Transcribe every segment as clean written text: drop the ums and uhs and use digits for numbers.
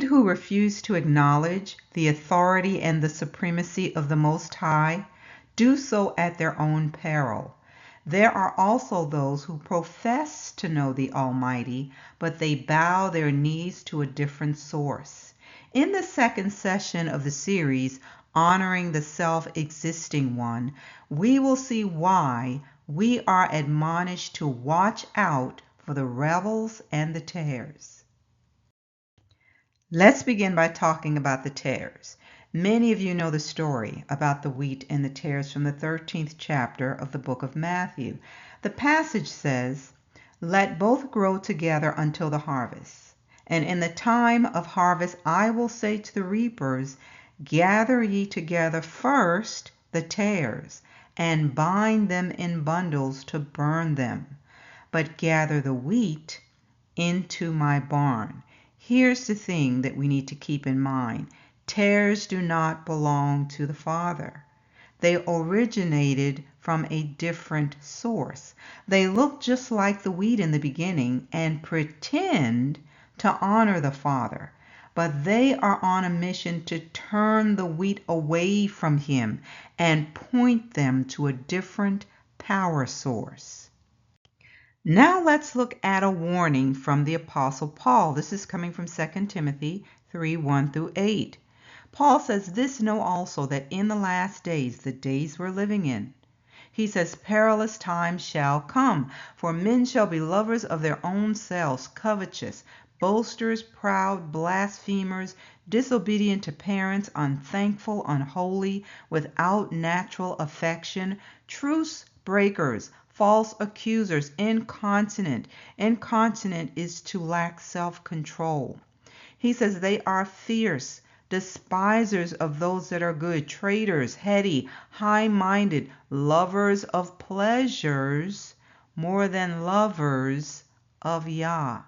wicked who refuse to acknowledge the authority and the supremacy of the Most High do so at their own peril. There are also those who profess to know the Almighty, but they bow their knees to a different source. In the second session of the series, Honoring the Self-Existing One, we will see why we are admonished to watch out for the rebels and the tares. Let's begin by talking about the tares. Many of you know the story about the wheat and the tares from the 13th chapter of the book of Matthew. The passage says, "Let both grow together until the harvest. And in the time of harvest I will say to the reapers, Gather ye together first the tares, and bind them in bundles to burn them, but gather the wheat into my barn." Here's the thing that we need to keep in mind. Tares do not belong to the Father. They originated from a different source. They look just like the wheat in the beginning and pretend to honor the Father, but they are on a mission to turn the wheat away from Him and point them to a different power source. Now let's look at a warning from the Apostle Paul. This is coming from 2 Timothy 3:1-8. Paul says, "This know also, that in the last days, the days we're living in," he says, "perilous times shall come, for men shall be lovers of their own selves, covetous, boasters, proud, blasphemers, disobedient to parents, unthankful, unholy, without natural affection, truce breakers, false accusers, incontinent." Incontinent is to lack self-control. He says they are fierce, despisers of those that are good, traitors, heady, high-minded, lovers of pleasures more than lovers of Yah.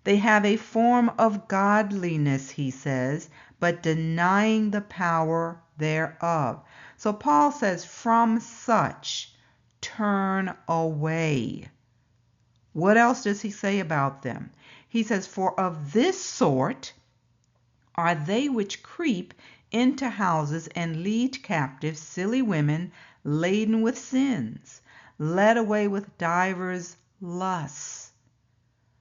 They have a form of godliness, he says, but denying the power thereof. So Paul says, from such turn away. What else does he say about them? He says, "For of this sort are they which creep into houses and lead captive silly women laden with sins, led away with divers lusts."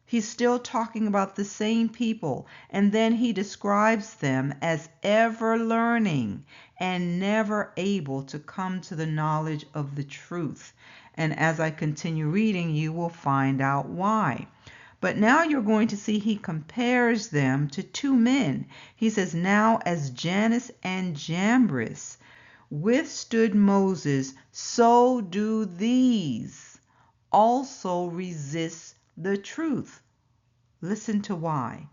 He's still talking about the same people, and then he describes them as ever learning and never able to come to the knowledge of the truth. And as I continue reading, you will find out why. But now you're going to see he compares them to two men. He says, "Now as Janus and Jambres withstood Moses, so do these also resist the truth." Listen to why.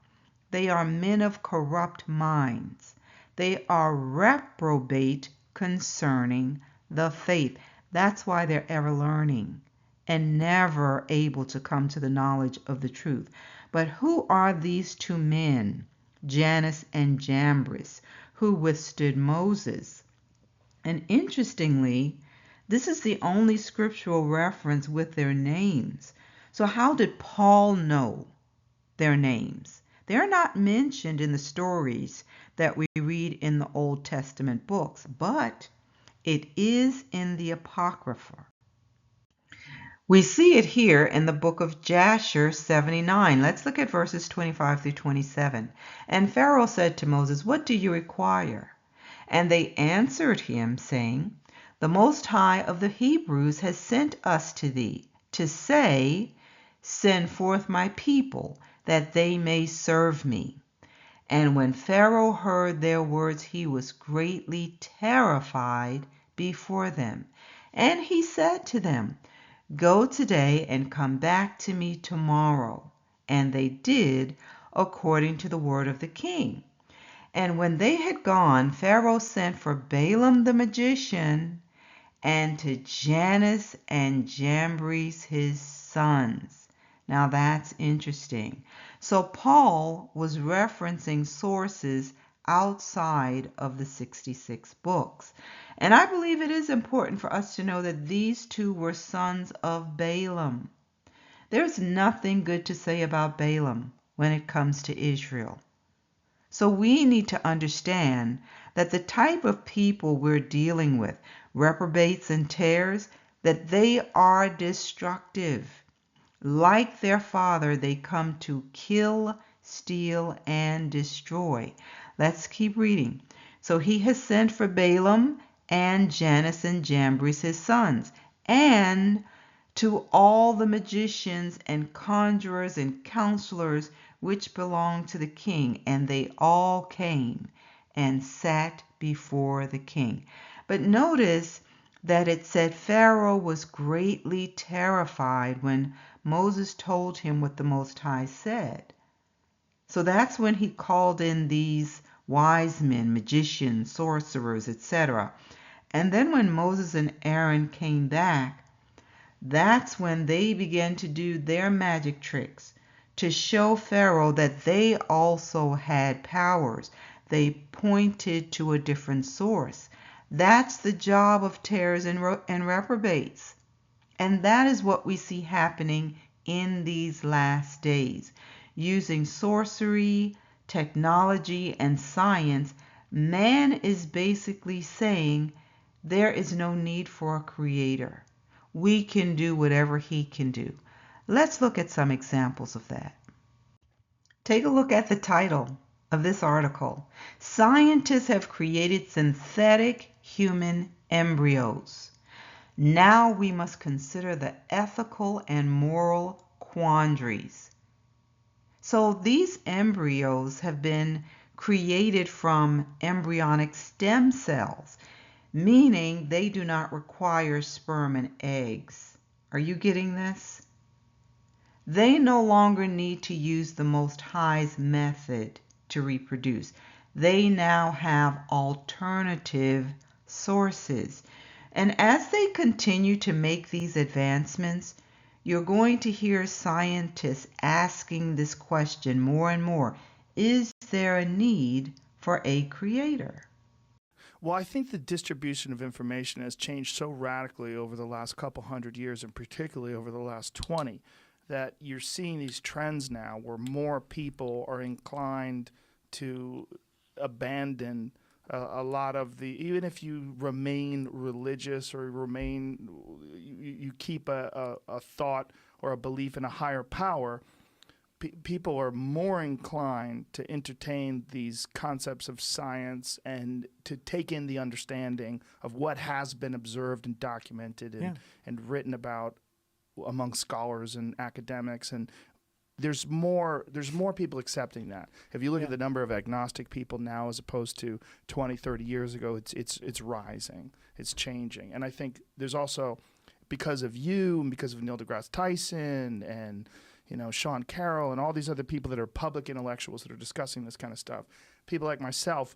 They are men of corrupt minds. They are reprobate concerning the faith. That's why they're ever learning and never able to come to the knowledge of the truth. But who are these two men, Janus and Jambres, who withstood Moses? And interestingly, this is the only scriptural reference with their names. So how did Paul know their names? They're not mentioned in the stories that we read in the Old Testament books, but it is in the Apocrypha. We see it here in the book of Jasher 79. Let's look at verses 25-27. "And Pharaoh said to Moses, What do you require? And they answered him, saying, The Most High of the Hebrews has sent us to thee, to say, Send forth my people, that they may serve me. And when Pharaoh heard their words, he was greatly terrified before them. And he said to them, Go today and come back to me tomorrow. And they did according to the word of the king. And when they had gone, Pharaoh sent for Balaam the magician, and to Janus and Jambres his sons." Now that's interesting. So Paul was referencing sources outside of the 66 books. And I believe it is important for us to know that these two were sons of Balaam. There's nothing good to say about Balaam when it comes to Israel. So we need to understand that the type of people we're dealing with, reprobates and tares, that they are destructive. Like their father, they come to kill, steal, and destroy. Let's keep reading. So he has sent for Balaam and Janus and Jambres his sons, and to all the magicians and conjurers and counselors which belonged to the king, and they all came and sat before the king. But notice that it said Pharaoh was greatly terrified when Moses told him what the Most High said. So that's when he called in these wise men, magicians, sorcerers, etc. And then when Moses and Aaron came back, that's when they began to do their magic tricks to show Pharaoh that they also had powers. They pointed to a different source. That's the job of tares and reprobates. And that is what we see happening in these last days. Using sorcery, technology, and science, man is basically saying there is no need for a creator. We can do whatever he can do. Let's look at some examples of that. Take a look at the title of this article. Scientists have created synthetic human embryos. Now we must consider the ethical and moral quandaries. So these embryos have been created from embryonic stem cells, meaning they do not require sperm and eggs. Are you getting this? They no longer need to use the Most High's method to reproduce. They now have alternative sources. And as they continue to make these advancements, you're going to hear scientists asking this question more and more. Is there a need for a creator? Well, I think the distribution of information has changed so radically over the last couple hundred years, and particularly over the last 20, that you're seeing these trends now where more people are inclined to abandon a lot of the, even if you remain religious or you keep a thought or a belief in a higher power, people are more inclined to entertain these concepts of science and to take in the understanding of what has been observed and documented and written about among scholars and academics. And there's more people accepting that. If you look at the number of agnostic people now as opposed to 20, 30 years ago, it's rising, it's changing. And I think there's also, because of you and because of Neil deGrasse Tyson and Sean Carroll and all these other people that are public intellectuals that are discussing this kind of stuff, people like myself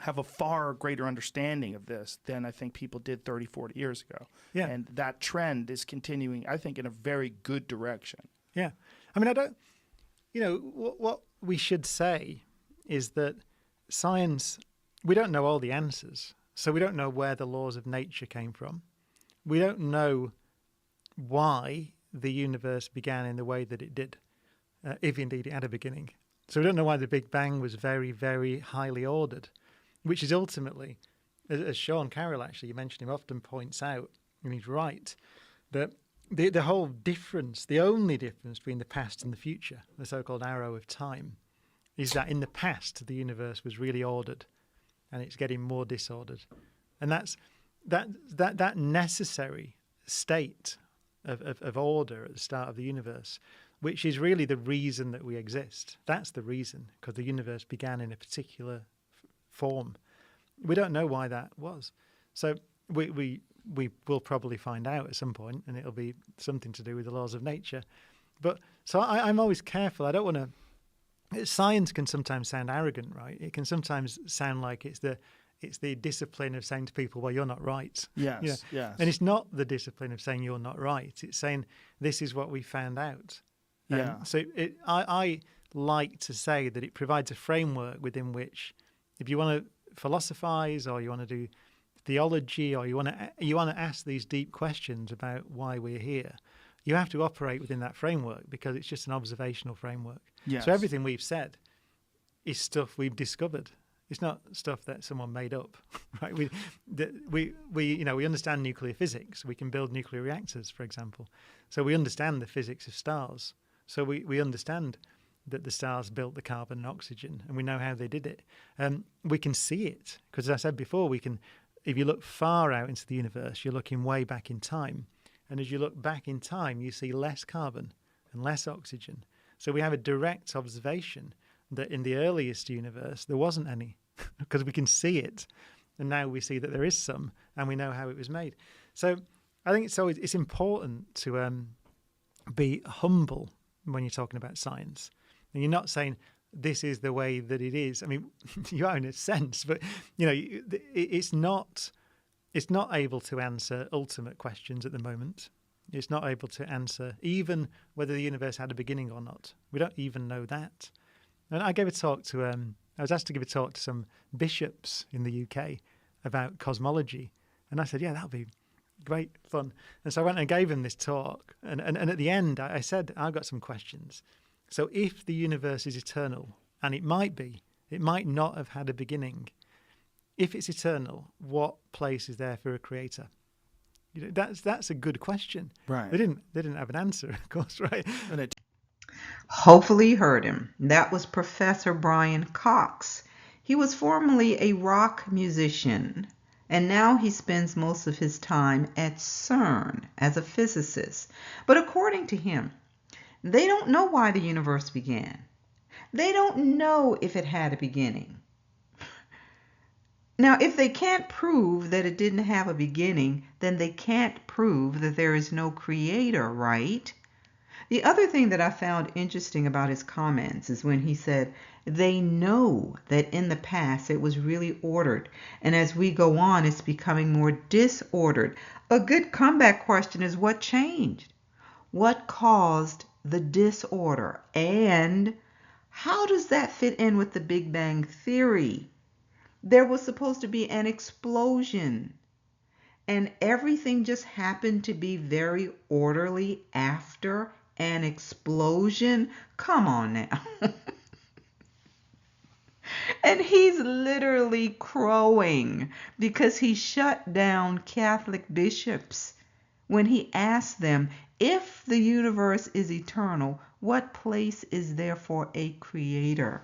have a far greater understanding of this than I think people did 30, 40 years ago. Yeah. And that trend is continuing, I think, in a very good direction. Yeah. I mean, what we should say is that science, we don't know all the answers. So we don't know where the laws of nature came from. We don't know why the universe began in the way that it did, if indeed it had a beginning. So we don't know why the Big Bang was very, very highly ordered, which is ultimately, as Sean Carroll, actually, you mentioned him, often points out, and he's right, that the whole difference, the only difference between the past and the future, the so-called arrow of time, is that in the past the universe was really ordered, and it's getting more disordered. And that necessary state of order at the start of the universe, which is really the reason that we exist. That's the reason, because the universe began in a particular form. We don't know why that was. So we will probably find out at some point, and it'll be something to do with the laws of nature. But so I'm always careful. I don't want to. Science can sometimes sound arrogant, right? It can sometimes sound like it's the discipline of saying to people, well, you're not right. Yes, yes. And it's not the discipline of saying you're not right. It's saying this is what we found out. Yeah. So I like to say that it provides a framework within which, if you want to philosophize or you want to do theology or you want to ask these deep questions about why we're here, you have to operate within that framework because it's just an observational framework. Yes. So everything we've said is stuff we've discovered. It's not stuff that someone made up, right? We understand nuclear physics. We can build nuclear reactors, for example. So we understand the physics of stars. So we understand that the stars built the carbon and oxygen, and we know how they did it. We can see it because, as I said before, if you look far out into the universe, you're looking way back in time. And as you look back in time, you see less carbon and less oxygen. So we have a direct observation that in the earliest universe, there wasn't any because we can see it. And now we see that there is some, and we know how it was made. So I think it's important to be humble when you're talking about science. And you're not saying this is the way that it is. I mean, you are in a sense, but it's not able to answer ultimate questions at the moment. It's not able to answer even whether the universe had a beginning or not. We don't even know that. And I gave a talk to I was asked to give a talk to some bishops in the UK about cosmology, and I said, yeah, that would be great fun. And so I went and gave them this talk, and at the end I said, I've got some questions. So if the universe is eternal, and it might not have had a beginning, if it's eternal, what place is there for a creator? That's a good question. Right. They didn't have an answer, of course, right? Hopefully you heard him. That was Professor Brian Cox. He was formerly a rock musician, and now he spends most of his time at CERN as a physicist. But according to him, they don't know why the universe began. They don't know if it had a beginning. Now, if they can't prove that it didn't have a beginning, then they can't prove that there is no creator, right? The other thing that I found interesting about his comments is when he said, they know that in the past it was really ordered, and as we go on, it's becoming more disordered. A good comeback question is, what changed? What caused the disorder? And how does that fit in with the Big Bang Theory? There was supposed to be an explosion, and everything just happened to be very orderly after an explosion. Come on now. And he's literally crowing because he shut down Catholic bishops when he asked them, if the universe is eternal, what place is there for a creator?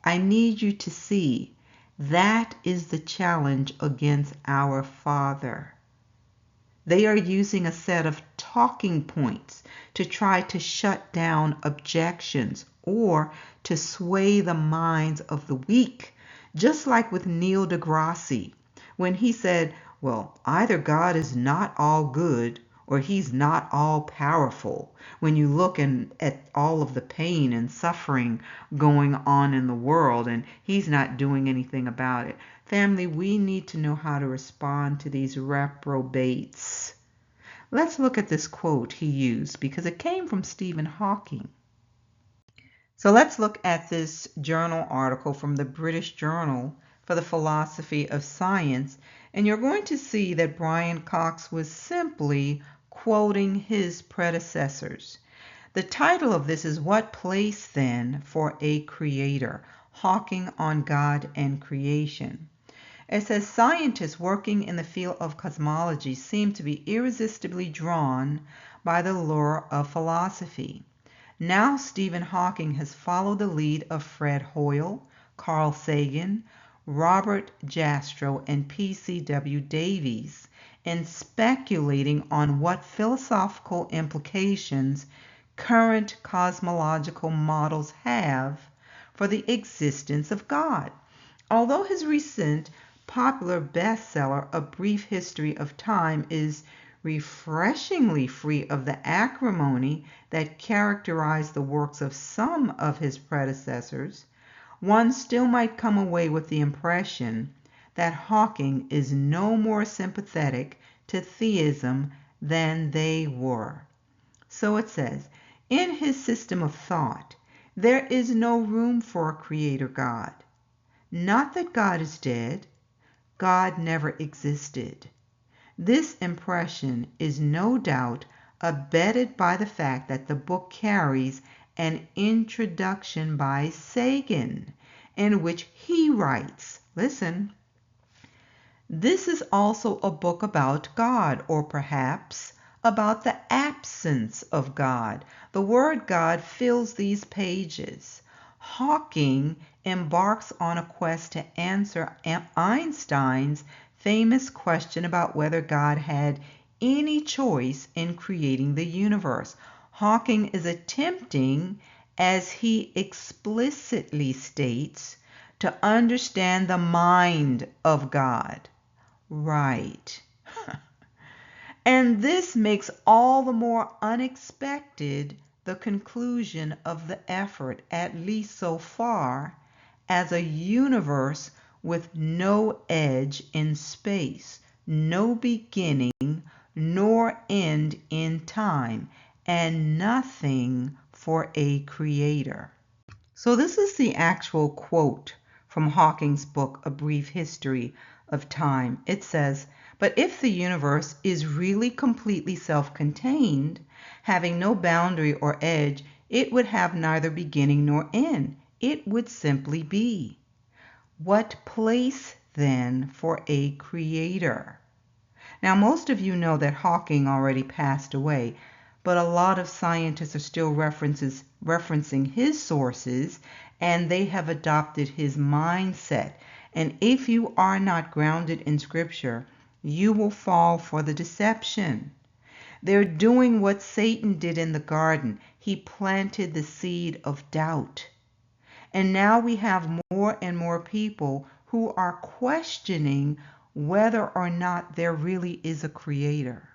I need you to see that is the challenge against our Father. They are using a set of talking points to try to shut down objections or to sway the minds of the weak, just like with Neil deGrasse when he said, well, either God is not all good or he's not all powerful. When you look at all of the pain and suffering going on in the world and he's not doing anything about it. Family, we need to know how to respond to these reprobates. Let's look at this quote he used because it came from Stephen Hawking. So let's look at this journal article from the British Journal for the Philosophy of Science, and you're going to see that Brian Cox was simply quoting his predecessors. The title of this is What Place Then for a Creator? Hawking on God and Creation. It says scientists working in the field of cosmology seem to be irresistibly drawn by the lure of philosophy. Now Stephen Hawking has followed the lead of Fred Hoyle, Carl Sagan, Robert Jastrow, and P.C.W. Davies in speculating on what philosophical implications current cosmological models have for the existence of God. Although his recent popular bestseller, A Brief History of Time, is refreshingly free of the acrimony that characterized the works of some of his predecessors, one still might come away with the impression that Hawking is no more sympathetic to theism than they were. So it says, in his system of thought, there is no room for a creator God. Not that God is dead. God never existed. This impression is no doubt abetted by the fact that the book carries an introduction by Sagan, in which he writes, listen, this is also a book about God, or perhaps about the absence of God. The word God fills these pages. Hawking embarks on a quest to answer Einstein's famous question about whether God had any choice in creating the universe. Hawking is attempting, as he explicitly states, to understand the mind of God. Right. And this makes all the more unexpected the conclusion of the effort, at least so far, as a universe with no edge in space, no beginning nor end in time, and nothing for a creator. So this is the actual quote from Hawking's book, A Brief History of Time. It says, "But if the universe is really completely self-contained, having no boundary or edge, it would have neither beginning nor end. It would simply be. What place, then, for a creator?" Now, most of you know that Hawking already passed away, but a lot of scientists are still referencing his sources, and they have adopted his mindset. And if you are not grounded in Scripture, you will fall for the deception. They're doing what Satan did in the garden. He planted the seed of doubt. And now we have more and more people who are questioning whether or not there really is a creator.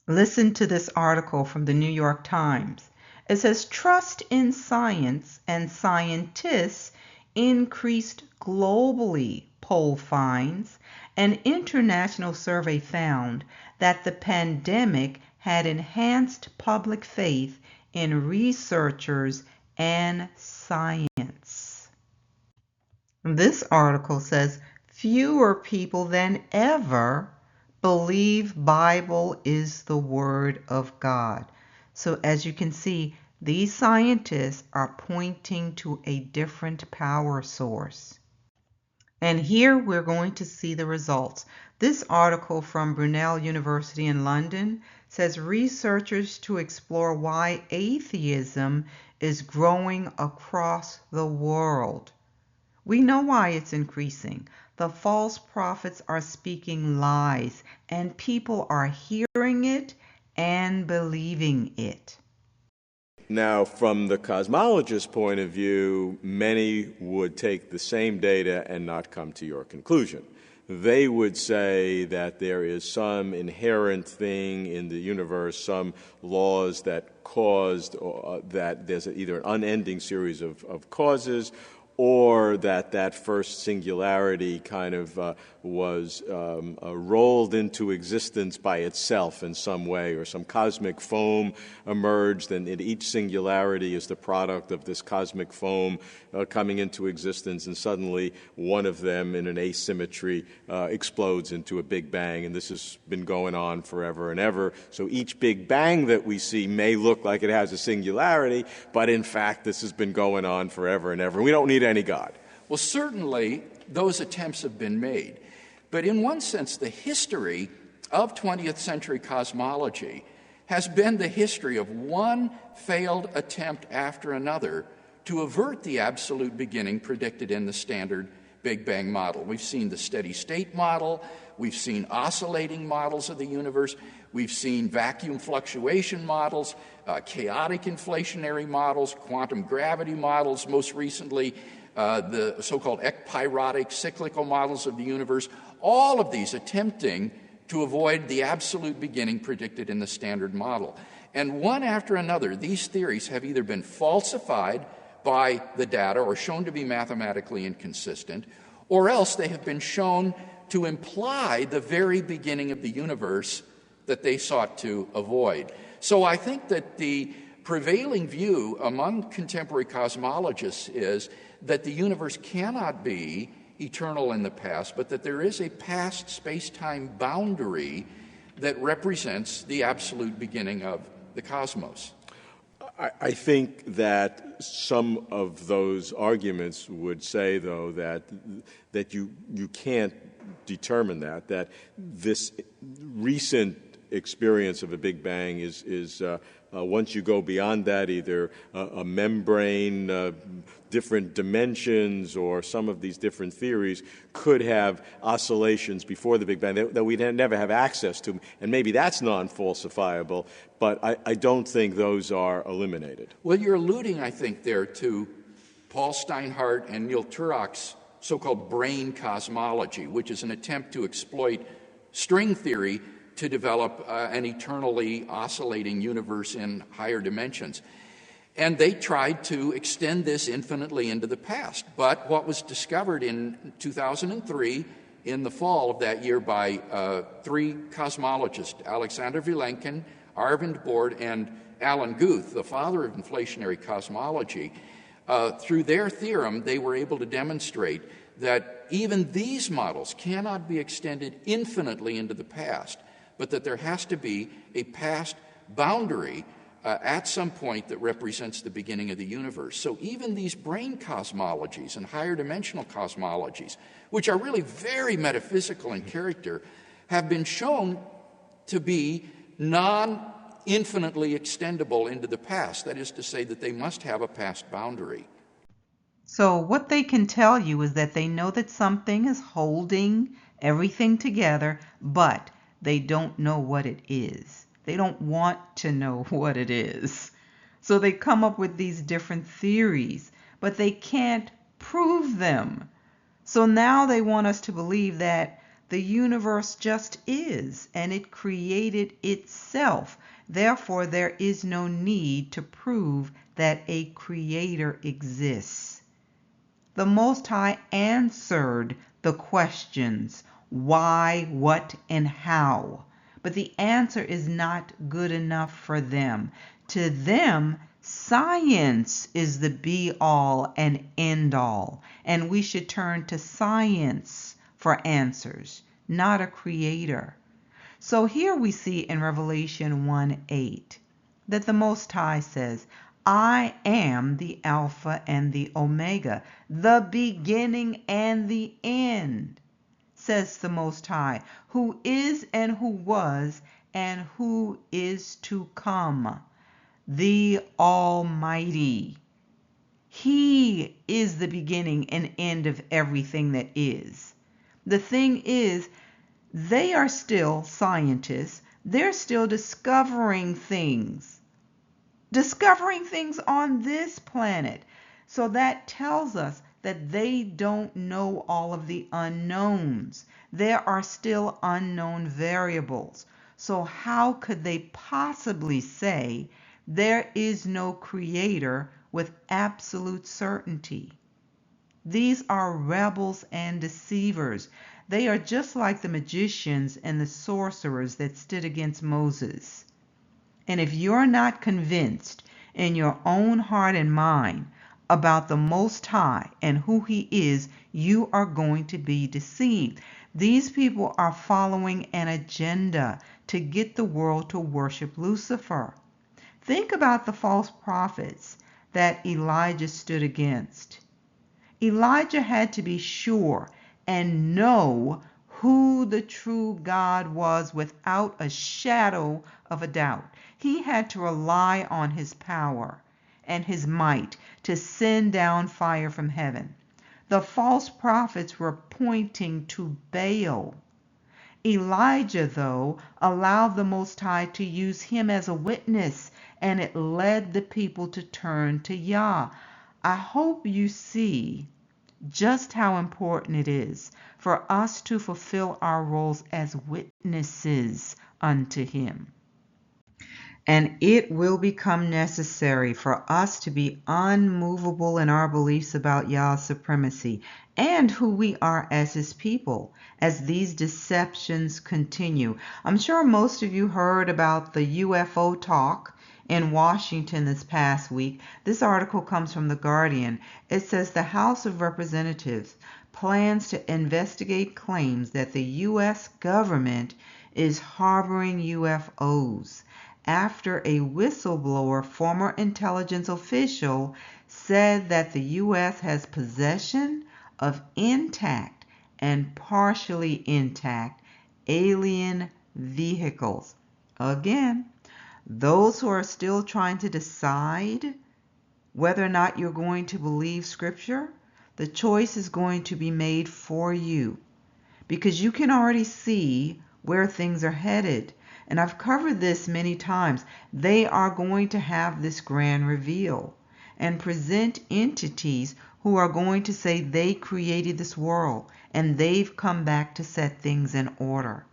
Listen to this article from the New York Times. It says, trust in science and scientists increased globally, poll finds. An international survey found that the pandemic had enhanced public faith in researchers and science. This article says fewer people than ever believe Bible is the Word of God. So as you can see, these scientists are pointing to a different power source. And here we're going to see the results. This article from Brunel University in London says researchers to explore why atheism is growing across the world. We know why it's increasing. The false prophets are speaking lies, and people are hearing it and believing it. Now, from the cosmologist's point of view, many would take the same data and not come to your conclusion. They would say that there is some inherent thing in the universe, some laws that caused, that there's either an unending series of causes, or that first singularity kind of was rolled into existence by itself in some way, or some cosmic foam emerged, and each singularity is the product of this cosmic foam coming into existence, and suddenly one of them in an asymmetry explodes into a Big Bang, and this has been going on forever and ever. So each Big Bang that we see may look like it has a singularity, but in fact this has been going on forever and ever. We don't need any God. Well, certainly those attempts have been made. But in one sense, the history of 20th century cosmology has been the history of one failed attempt after another to avert the absolute beginning predicted in the standard Big Bang model. We've seen the steady state model, we've seen oscillating models of the universe, we've seen vacuum fluctuation models, chaotic inflationary models, quantum gravity models, most recently the so-called ekpyrotic cyclical models of the universe, all of these attempting to avoid the absolute beginning predicted in the standard model. And one after another, these theories have either been falsified by the data or shown to be mathematically inconsistent, or else they have been shown to imply the very beginning of the universe that they sought to avoid. So I think that the prevailing view among contemporary cosmologists is that the universe cannot be eternal in the past, but that there is a past space-time boundary that represents the absolute beginning of the cosmos. I think that some of those arguments would say, though, that you can't determine that this recent experience of a Big Bang is once you go beyond that, either a membrane, different dimensions, or some of these different theories could have oscillations before the Big Bang that we'd never have access to. And maybe that's non-falsifiable, but I don't think those are eliminated. Well, you're alluding, I think, there to Paul Steinhardt and Neil Turok's so-called brain cosmology, which is an attempt to exploit string theory to develop an eternally oscillating universe in higher dimensions. And they tried to extend this infinitely into the past. But what was discovered in 2003, in the fall of that year, by three cosmologists, Alexander Vilenkin, Arvind Borde, and Alan Guth, the father of inflationary cosmology, through their theorem, they were able to demonstrate that even these models cannot be extended infinitely into the past, but that there has to be a past boundary at some point that represents the beginning of the universe. So even these brain cosmologies and higher dimensional cosmologies, which are really very metaphysical in character, have been shown to be non-infinitely extendable into the past. That is to say that they must have a past boundary. So what they can tell you is that they know that something is holding everything together, but they don't know what it is. They don't want to know what it is. So they come up with these different theories, but they can't prove them. So now they want us to believe that the universe just is, and it created itself. Therefore, there is no need to prove that a creator exists. The Most High answered the questions why, what, and how. But the answer is not good enough for them. To them, science is the be-all and end-all, and we should turn to science for answers, not a creator. So here we see in Revelation 1:8 that the Most High says, I am the Alpha and the Omega, the beginning and the end, says the Most High, who is and who was and who is to come, the Almighty. He is the beginning and end of everything that is. The thing is, they are still scientists. They're still discovering things on this planet. So that tells us that they don't know all of the unknowns. There are still unknown variables. So how could they possibly say there is no creator with absolute certainty? These are rebels and deceivers. They are just like the magicians and the sorcerers that stood against Moses. And if you're not convinced in your own heart and mind about the Most High and who He is, you are going to be deceived. These people are following an agenda to get the world to worship Lucifer. Think about the false prophets that Elijah stood against. Elijah had to be sure and know who the true God was without a shadow of a doubt. He had to rely on His power and His might to send down fire from heaven. The false prophets were pointing to Baal. Elijah, though, allowed the Most High to use him as a witness, and it led the people to turn to Yah. I hope you see just how important it is for us to fulfill our roles as witnesses unto Him. And it will become necessary for us to be unmovable in our beliefs about Yah's supremacy and who we are as His people as these deceptions continue. I'm sure most of you heard about the UFO talk in Washington this past week. This article comes from The Guardian. It says the House of Representatives plans to investigate claims that the U.S. government is harboring UFOs after a whistleblower, former intelligence official, said that the U.S. has possession of intact and partially intact alien vehicles. Again, those who are still trying to decide whether or not you're going to believe Scripture, the choice is going to be made for you, because you can already see where things are headed. And I've covered this many times. They are going to have this grand reveal and present entities who are going to say they created this world and they've come back to set things in order.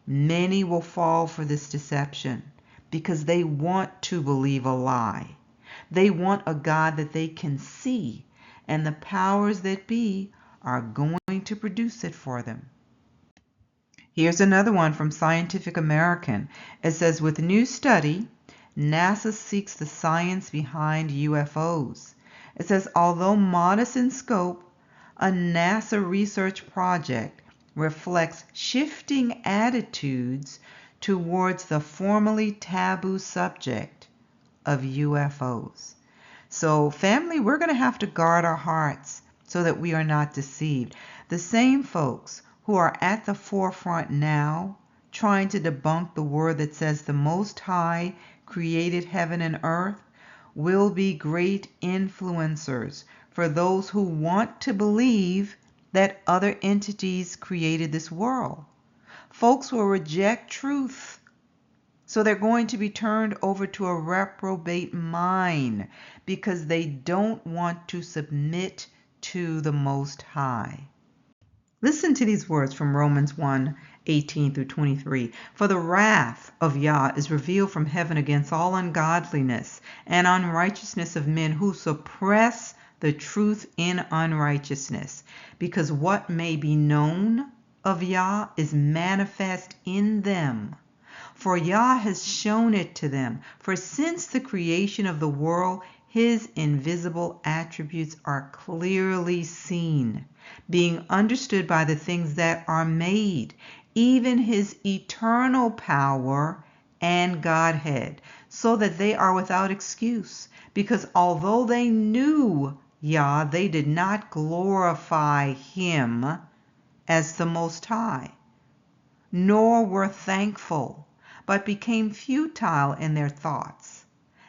Many will fall for this deception because they want to believe a lie. They want a God that they can see, and the powers that be are going to produce it for them. Here's another one from Scientific American. It says, with new study, NASA seeks the science behind UFOs. It says, although modest in scope, a NASA research project reflects shifting attitudes towards the formerly taboo subject of UFOs. So, family, we're going to have to guard our hearts so that we are not deceived. The same folks who are at the forefront now trying to debunk the word that says the Most High created heaven and earth will be great influencers for those who want to believe that other entities created this world. Folks will reject truth, so they're going to be turned over to a reprobate mind because they don't want to submit to the Most High. Listen to these words from Romans 1:18 through 23. For the wrath of Yah is revealed from heaven against all ungodliness and unrighteousness of men who suppress the truth in unrighteousness, because what may be known of Yah is manifest in them. For Yah has shown it to them. For since the creation of the world, his invisible attributes are clearly seen, being understood by the things that are made, even his eternal power and Godhead, so that they are without excuse. Because although they knew Yah, they did not glorify him as the Most High, nor were thankful, but became futile in their thoughts,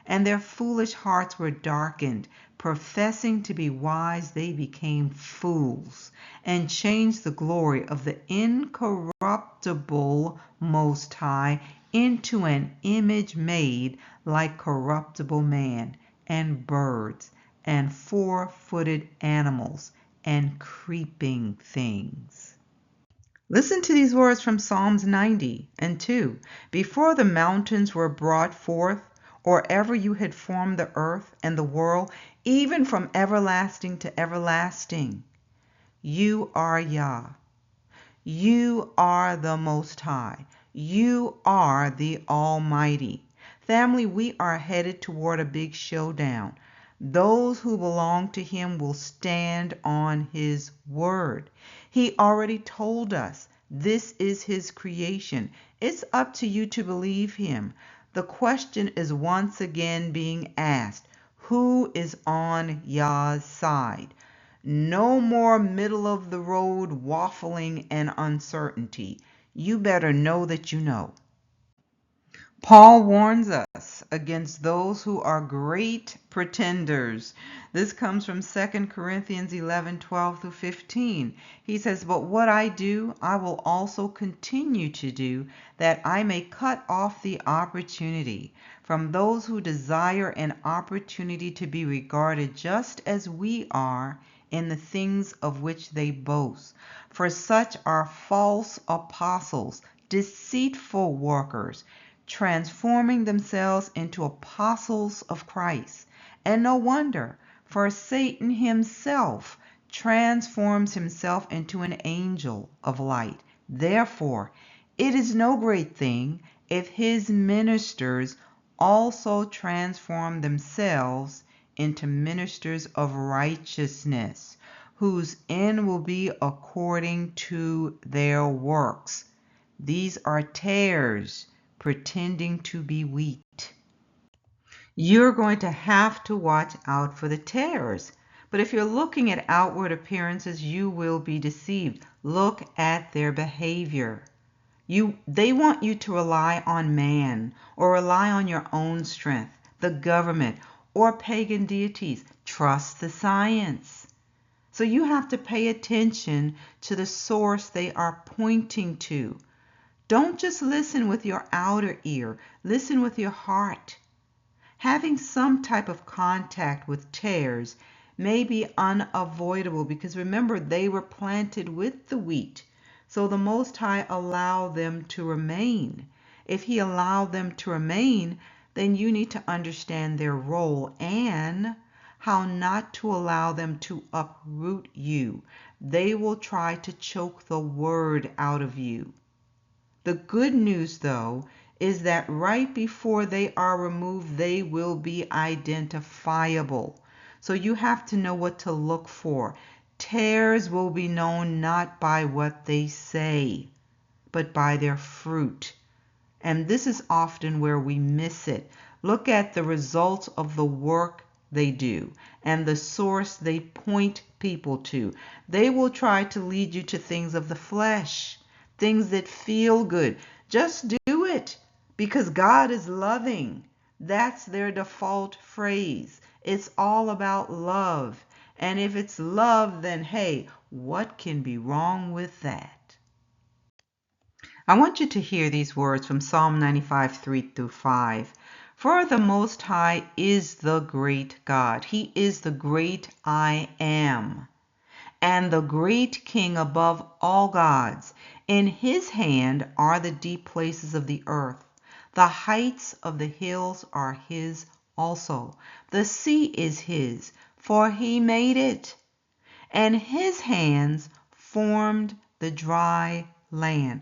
and their foolish hearts were darkened. Professing to be wise, they became fools, and changed the glory of the incorruptible Most High into an image made like corruptible man, and birds, and four-footed animals, and creeping things. Listen to these words from Psalms 90:2. Before the mountains were brought forth, or ever you had formed the earth and the world, even from everlasting to everlasting, you are Yah. You are the Most High. You are the Almighty. Family, we are headed toward a big showdown. Those who belong to him will stand on his word. He already told us this is his creation. It's up to you to believe him. The question is once again being asked, who is on Yah's side? No more middle of the road waffling and uncertainty. You better know that you know. Paul warns us against those who are great pretenders. This comes from 2 Corinthians 11:12 through 15. He says, but what I do, I will also continue to do, that I may cut off the opportunity from those who desire an opportunity to be regarded just as we are in the things of which they boast. For such are false apostles, deceitful workers, transforming themselves into apostles of Christ. And no wonder, for Satan himself transforms himself into an angel of light. Therefore, it is no great thing if his ministers also transform themselves into ministers of righteousness, whose end will be according to their works. These are tares, pretending to be wheat. You're going to have to watch out for the tares. But if you're looking at outward appearances, you will be deceived. Look at their behavior. They want you to rely on man or rely on your own strength, the government, or pagan deities. Trust the science. So you have to pay attention to the source they are pointing to. Don't just listen with your outer ear. Listen with your heart. Having some type of contact with tares may be unavoidable because remember, they were planted with the wheat. So the Most High allowed them to remain. If He allowed them to remain, then you need to understand their role and how not to allow them to uproot you. They will try to choke the word out of you. The good news, though, is that right before they are removed, they will be identifiable. So you have to know what to look for. Tares will be known not by what they say, but by their fruit. And this is often where we miss it. Look at the results of the work they do and the source they point people to. They will try to lead you to things of the flesh, things that feel good. Just do it because God is loving. That's their default phrase. It's all about love. And if it's love, then hey, what can be wrong with that? I want you to hear these words from Psalm 95, 3-5. For the Most High is the great God. He is the great I am, and the great King above all gods. In His hand are the deep places of the earth. The heights of the hills are His also. The sea is His, for He made it, and His hands formed the dry land.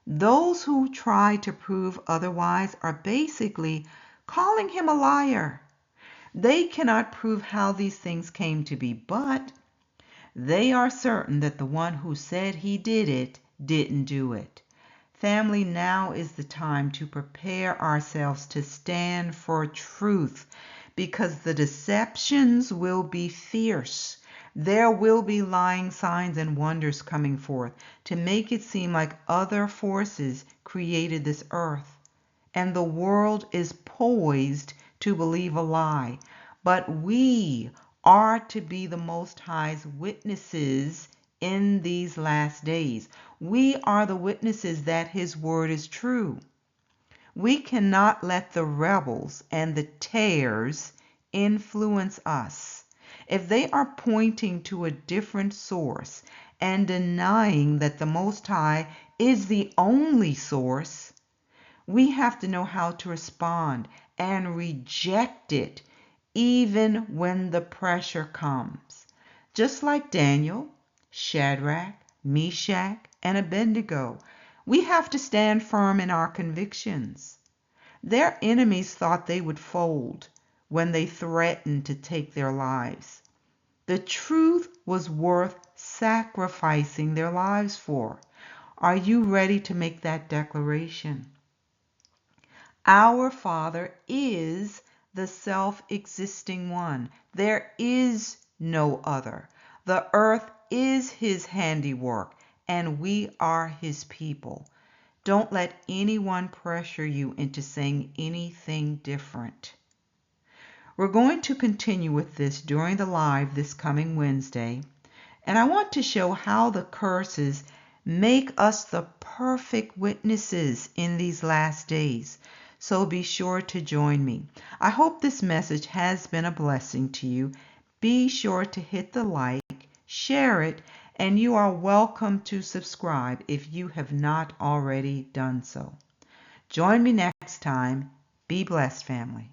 Those who try to prove otherwise are basically calling Him a liar. They cannot prove how these things came to be, but they are certain that the one who said He did it didn't do it. Family, now is the time to prepare ourselves to stand for truth because the deceptions will be fierce. There will be lying signs and wonders coming forth to make it seem like other forces created this earth, and the world is poised to believe a lie. But we are to be the Most High's witnesses in these last days. We are the witnesses that His word is true. We cannot let the rebels and the tares influence us. If they are pointing to a different source and denying that the Most High is the only source, we have to know how to respond and reject it even when the pressure comes. Just like Daniel, Shadrach, Meshach, and Abednego, we have to stand firm in our convictions. Their enemies thought they would fold when they threatened to take their lives. The truth was worth sacrificing their lives for. Are you ready to make that declaration? Our Father is the self-existing one. There is no other. The earth is His handiwork, and we are His people. Don't let anyone pressure you into saying anything different. We're going to continue with this during the live this coming Wednesday, and I want to show how the curses make us the perfect witnesses in these last days. So be sure to join me. I hope this message has been a blessing to you. Be sure to hit the like, share it, and you are welcome to subscribe if you have not already done so. Join me next time. Be blessed, family.